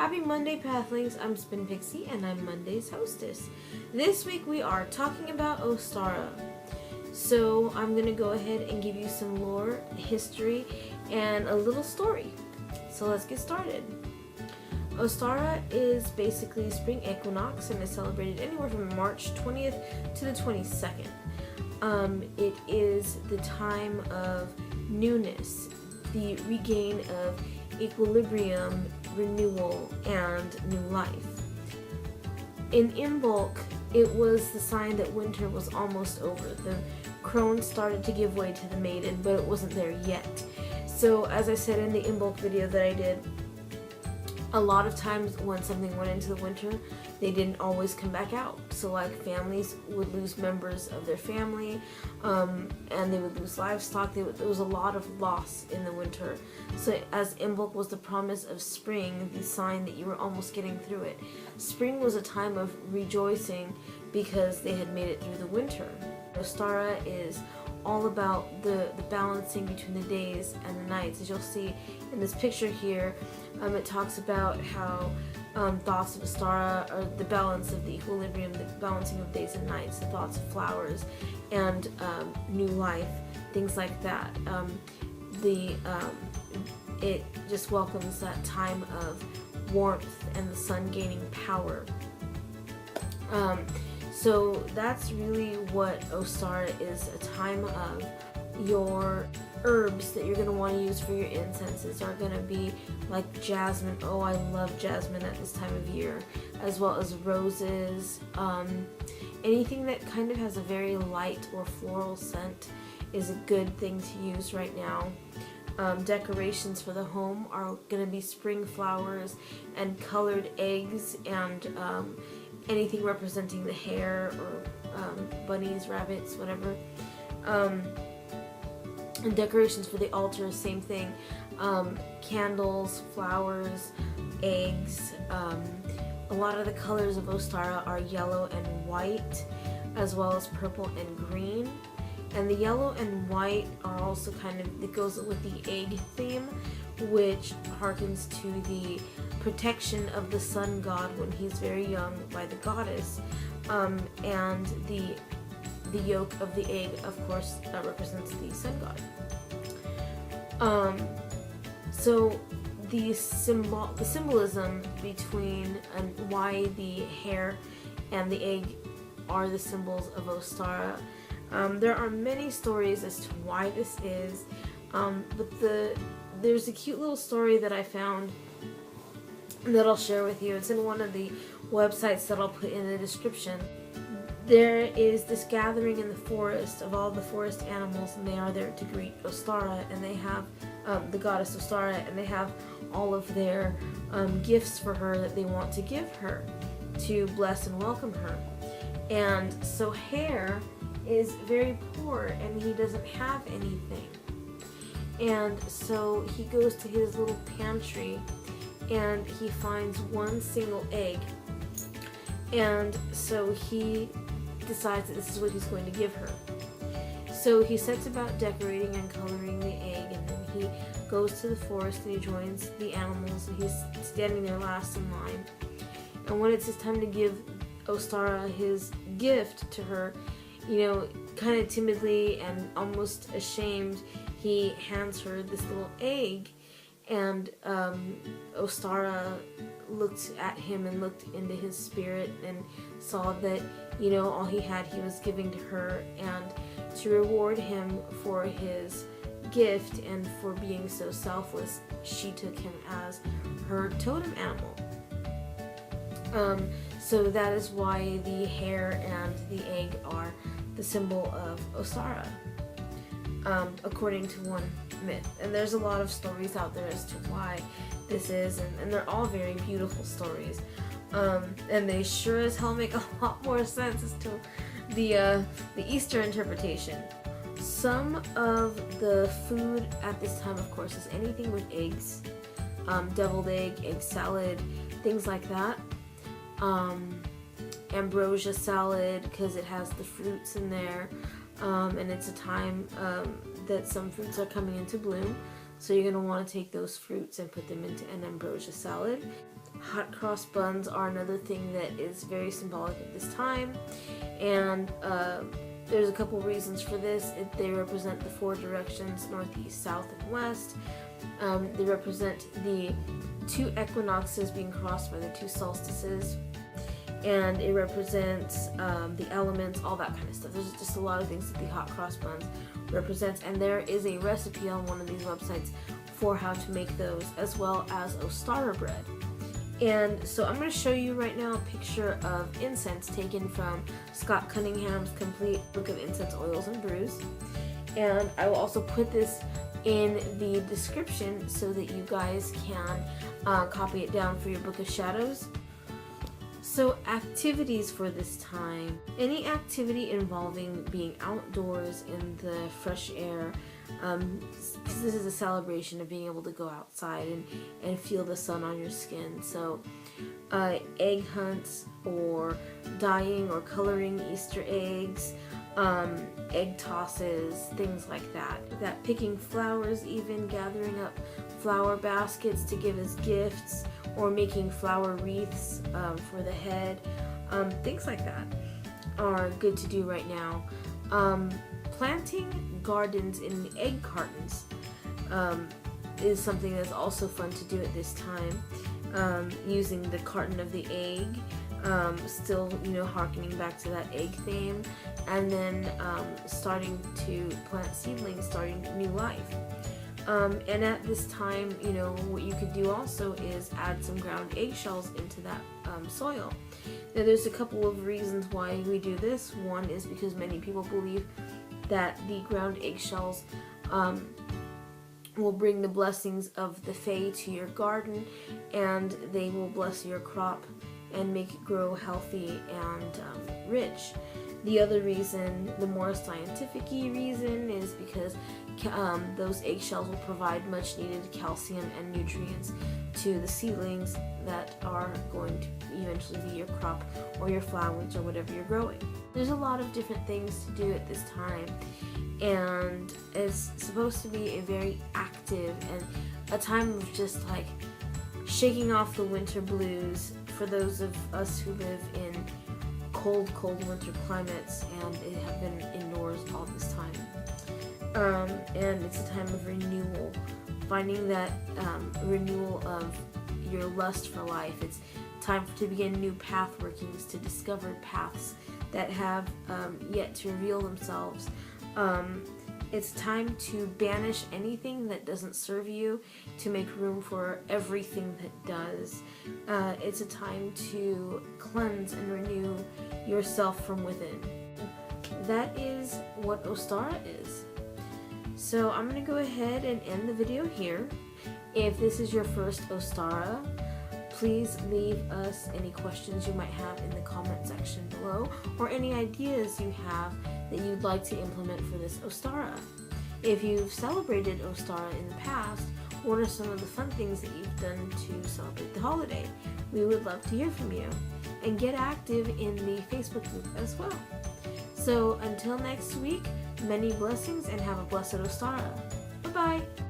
Happy Monday, Pathlings. I'm Spin Pixie, and I'm Monday's hostess. This week we are talking about Ostara. So I'm going to go ahead and give you some lore, history, and a little story. So let's get started. Ostara is basically spring equinox and is celebrated anywhere from March 20th to the 22nd. It is the time of newness, the regain of equilibrium, renewal, and new life. In Imbolc, it was the sign that winter was almost over. The crone started to give way to the maiden, but it wasn't there yet. So as I said in the Imbolc video that I did, a lot of times when something went into the winter, they didn't always come back out. So like families would lose members of their family, and they would lose livestock. There was a lot of loss in the winter. So as Imbolc was the promise of spring, the sign that you were almost getting through it. Spring was a time of rejoicing because they had made it through the winter. Ostara is all about the balancing between the days and the nights. As you'll see in this picture here, it talks about how thoughts of Ostara are the balance of the equilibrium, the balancing of days and nights, the thoughts of flowers and new life, things like that. It just welcomes that time of warmth and the sun gaining power. So that's really what Ostara is, a time of. Your herbs that you're going to want to use for your incenses are going to be like jasmine. Oh, I love jasmine at this time of year, as well as roses. Anything that kind of has a very light or floral scent is a good thing to use right now. Decorations for the home are going to be spring flowers and colored eggs and anything representing the hare or bunnies, rabbits, whatever. And decorations for the altar, same thing. Candles, flowers, eggs. A lot of the colors of Ostara are yellow and white, as well as purple and green. And the yellow and white are also kind of, it goes with the egg theme, which harkens to the protection of the sun god when he's very young by the goddess. And the yolk of the egg, of course, that represents the sun god. So the symbolism between and why the hare and the egg are the symbols of Ostara. There are many stories as to why this is, but there's a cute little story that I found that I'll share with you. It's in one of the websites that I'll put in the description. There is this gathering in the forest of all the forest animals, and they are there to greet Ostara, and they have the goddess Ostara, and they have all of their gifts for her that they want to give her to bless and welcome her. And so Hare is very poor, and he doesn't have anything. And so he goes to his little pantry, and he finds one single egg. And so he decides that this is what he's going to give her. So he sets about decorating and coloring the egg, and then he goes to the forest and he joins the animals, and he's standing there last in line. And when it's his time to give Ostara his gift to her, kind of timidly and almost ashamed, he hands her this little egg. And Ostara looked at him and looked into his spirit and saw that, all he had he was giving to her, and to reward him for his gift and for being so selfless, she took him as her totem animal. So that is why the hare and the egg are the symbol of Ostara, according to one myth. And there's a lot of stories out there as to why this is, and they're all very beautiful stories. And they sure as hell make a lot more sense as to the Easter interpretation. Some of the food at this time, of course, is anything with eggs, deviled egg salad, things like that. Ambrosia salad, because it has the fruits in there, and it's a time that some fruits are coming into bloom. So you're going to want to take those fruits and put them into an ambrosia salad. Hot cross buns are another thing that is very symbolic at this time, and there's a couple reasons for this. They represent the 4 directions, north, east, south, and west. They represent the 2 equinoxes being crossed by the 2 solstices, and it represents the elements, all that kind of stuff. There's just a lot of things that the hot cross buns represents, and there is a recipe on one of these websites for how to make those, as well as Ostara bread. And so I'm going to show you right now a picture of incense taken from Scott Cunningham's complete book of incense oils and brews. And I will also put this in the description so that you guys can copy it down for your book of shadows. So activities for this time. Any activity involving being outdoors in the fresh air, because this is a celebration of being able to go outside and feel the sun on your skin. So egg hunts, or dyeing or coloring Easter eggs, egg tosses, things like that. Picking flowers, even gathering up flower baskets to give as gifts, or making flower wreaths for the head. Things like that are good to do right now. Planting gardens in egg cartons is something that's also fun to do at this time. Using the carton of the egg, still, harkening back to that egg theme, and then starting to plant seedlings, starting new life. And at this time, what you could do also is add some ground eggshells into that soil. Now, there's a couple of reasons why we do this. One is because many people believe that the ground eggshells will bring the blessings of the Fae to your garden, and they will bless your crop and make it grow healthy and rich. The other reason, the more scientific-y reason, is because those eggshells will provide much needed calcium and nutrients to the seedlings that are going to eventually be your crop or your flowers or whatever you're growing. There's a lot of different things to do at this time, and it's supposed to be a very active and a time of just like shaking off the winter blues for those of us who live in cold winter climates and have been indoors all this time. And it's a time of renewal, finding that renewal of your lust for life. It's time to begin new path workings, to discover paths that have yet to reveal themselves. It's time to banish anything that doesn't serve you, to make room for everything that does. It's a time to cleanse and renew yourself from within. That is what Ostara is. So I'm going to go ahead and end the video here. If this is your first Ostara, please leave us any questions you might have in the comment section below, or any ideas you have that you'd like to implement for this Ostara. If you've celebrated Ostara in the past, what are some of the fun things that you've done to celebrate the holiday? We would love to hear from you. And get active in the Facebook group as well. So until next week, many blessings and have a blessed Ostara.